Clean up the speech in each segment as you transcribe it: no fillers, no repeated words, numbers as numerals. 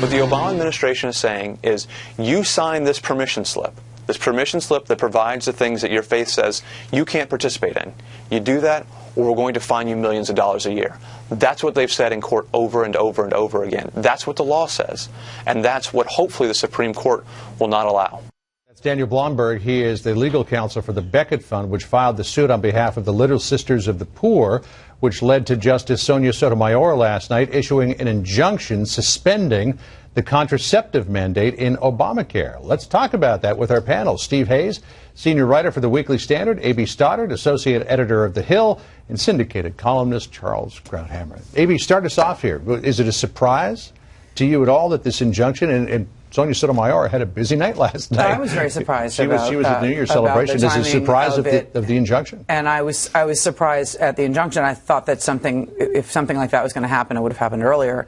What the Obama administration is saying is, you sign this permission slip that provides the things that your faith says you can't participate in. You do that, or we're going to fine you millions of dollars a year. That's what they've said in court over and over and over again. That's what the law says. And that's what hopefully the Supreme Court will not allow. That's Daniel Blomberg. He is the legal counsel for the Becket Fund, which filed the suit on behalf of the Little Sisters of the Poor, which led to Justice Sonia Sotomayor last night issuing an injunction suspending the contraceptive mandate in Obamacare. Let's talk about that with our panel. Steve Hayes, senior writer for the Weekly Standard, A.B. Stoddard, associate editor of The Hill, and syndicated columnist Charles Krauthammer. A.B., start us off here. Is it a surprise to you at all that this injuction, and Sonia Sotomayor had a busy night last night. I was very surprised. She was at the New Year's celebration. Is it a surprise of the injunction? And I was surprised at the injunction. I thought that if something like that was going to happen, it would have happened earlier.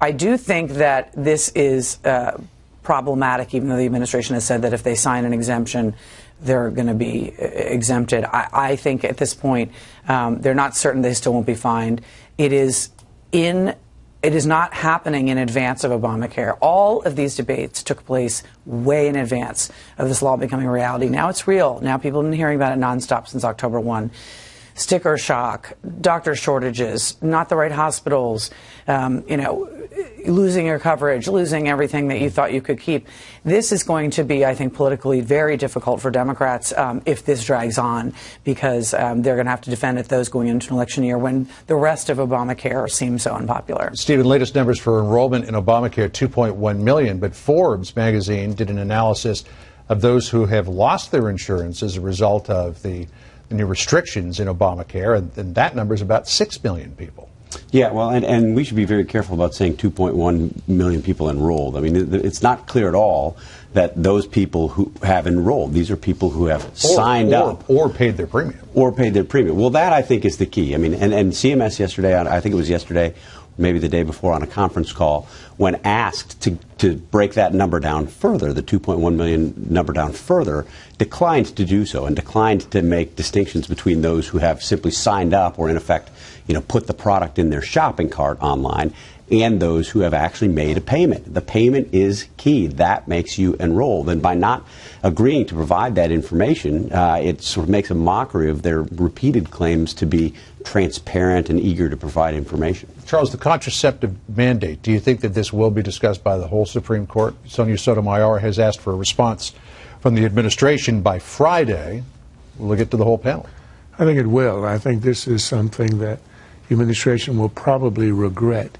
I do think that this is problematic, even though the administration has said that if they sign an exemption, they're going to be exempted. I think at this point, they're not certain they still won't be fined. It is not happening in advance of Obamacare. All of these debates took place way in advance of this law becoming a reality. Now it's real. Now people have been hearing about it nonstop since October 1. Sticker shock, doctor shortages, not the right hospitals, losing your coverage, losing everything that you thought you could keep. This is going to be, I think, politically very difficult for Democrats if this drags on, because they're going to have to defend it, those going into an election year when the rest of Obamacare seems so unpopular. Stephen, latest numbers for enrollment in Obamacare, 2.1 million, but Forbes magazine did an analysis of those who have lost their insurance as a result of the new restrictions in Obamacare, and that number is about 6 million people. Yeah, well, and we should be very careful about saying 2.1 million people enrolled. I mean, it's not clear at all that those people who have enrolled, these are people who have signed up. Or paid their premium. Or paid their premium. Well, that, I think, is the key. I mean, and CMS yesterday, I think it was yesterday, maybe the day before on a conference call, when asked to break that number down further, the 2.1 million number down further, declined to do so and declined to make distinctions between those who have simply signed up or, in effect, put the product in their shopping cart online and those who have actually made a payment. The payment is key. That makes you enrolled. And by not agreeing to provide that information, it sort of makes a mockery of their repeated claims to be transparent and eager to provide information. Charles, the contraceptive mandate, do you think that this will be discussed by the whole Supreme Court? Sonia Sotomayor has asked for a response from the administration by Friday. Will it get to the whole panel? I think it will. I think this is something that the administration will probably regret.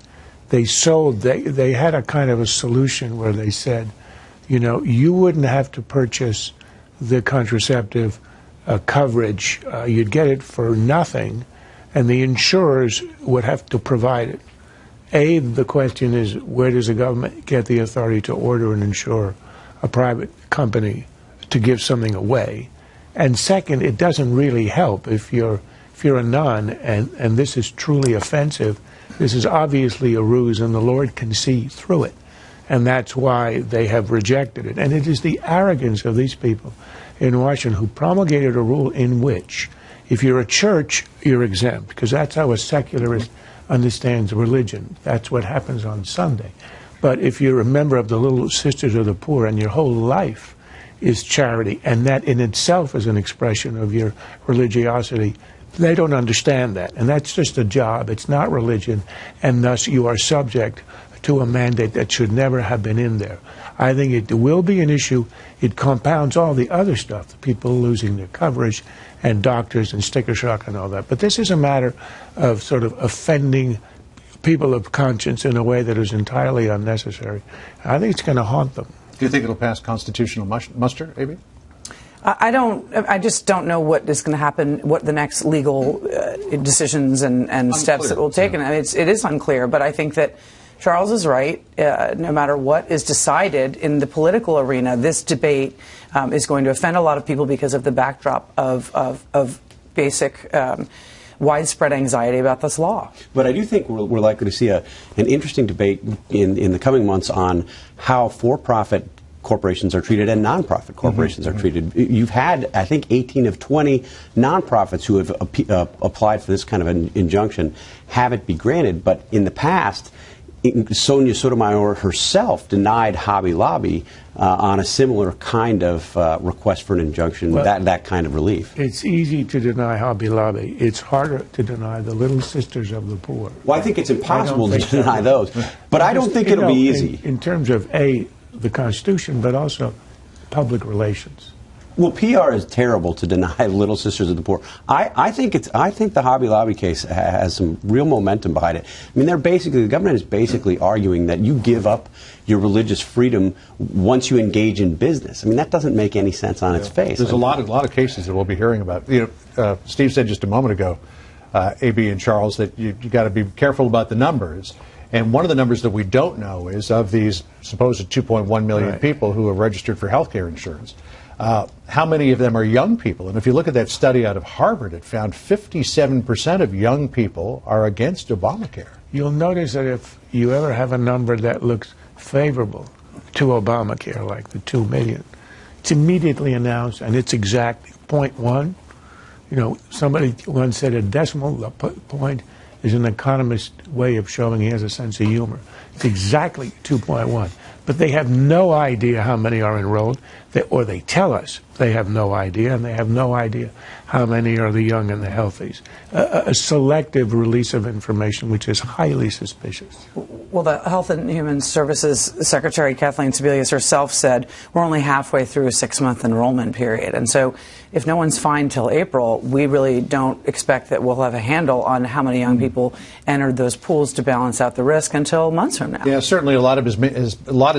They had a kind of a solution where they said, you wouldn't have to purchase the contraceptive coverage. You'd get it for nothing, and the insurers would have to provide it. The question is, where does the government get the authority to order and insure a private company to give something away? And second, it doesn't really help if you're a nun and this is truly offensive. This is obviously a ruse, and the Lord can see through it. And that's why they have rejected it. And it is the arrogance of these people in Washington who promulgated a rule in which, if you're a church, you're exempt, because that's how a secularist understands religion. That's what happens on Sunday. But if you're a member of the Little Sisters of the Poor and your whole life is charity, and that in itself is an expression of your religiosity, they don't understand that. And that's just a job. It's not religion. And thus you are subject to a mandate that should never have been in there. I think it will be an issue. It compounds all the other stuff, the people losing their coverage and doctors and sticker shock and all that. But this is a matter of sort of offending people of conscience in a way that is entirely unnecessary. I think it's going to haunt them. Do you think it'll pass constitutional muster, A.B.? I just don't know what is going to happen, what the next legal decisions and steps that will take. Yeah. And it is unclear, but I think that Charles is right. No matter what is decided in the political arena, this debate is going to offend a lot of people because of the backdrop of basic widespread anxiety about this law. But I do think we're likely to see an interesting debate in the coming months on how for-profit corporations are treated and nonprofit corporations are treated. You've had, I think, 18 of 20 nonprofits who have applied for this kind of an injunction have it be granted. But in the past, Sonia Sotomayor herself denied Hobby Lobby on a similar kind of request for an injunction, well, that kind of relief. It's easy to deny Hobby Lobby. It's harder to deny the Little Sisters of the Poor. Well, I think it's impossible to deny those, but I don't think it'll be easy. In terms of, the Constitution, but also public relations. Well, PR is terrible to deny Little Sisters of the Poor. I think the Hobby Lobby case has some real momentum behind it. I mean, the government is basically arguing that you give up your religious freedom once you engage in business. I mean, that doesn't make any sense on its face. There's a lot of cases that we'll be hearing about. Steve said just a moment ago, AB and Charles, that you got to be careful about the numbers. And one of the numbers that we don't know is of these supposed 2.1 million people who have registered for health care insurance. How many of them are young people? And if you look at that study out of Harvard, it found 57% of young people are against Obamacare. You'll notice that if you ever have a number that looks favorable to Obamacare, like the 2 million, it's immediately announced, and it's exactly 0.1. Somebody once said a decimal point is an economist's way of showing he has a sense of humor. It's exactly 2.1. But they have no idea how many are enrolled, or they tell us they have no idea, and they have no idea how many are the young and the healthies. A selective release of information which is highly suspicious. Well, the Health and Human Services Secretary Kathleen Sebelius herself said we're only halfway through a 6-month enrollment period. And so if no one's fined till April, we really don't expect that we'll have a handle on how many young people entered those pools to balance out the risk until months from now. Yeah, certainly a lot has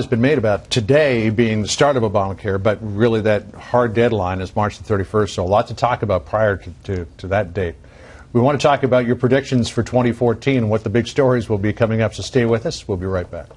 been made about today being the start of Obamacare, but really that hard deadline is March the 31st, so a lot to talk about prior to that date. We want to talk about your predictions for 2014 and what the big stories will be coming up, so stay with us. We'll be right back.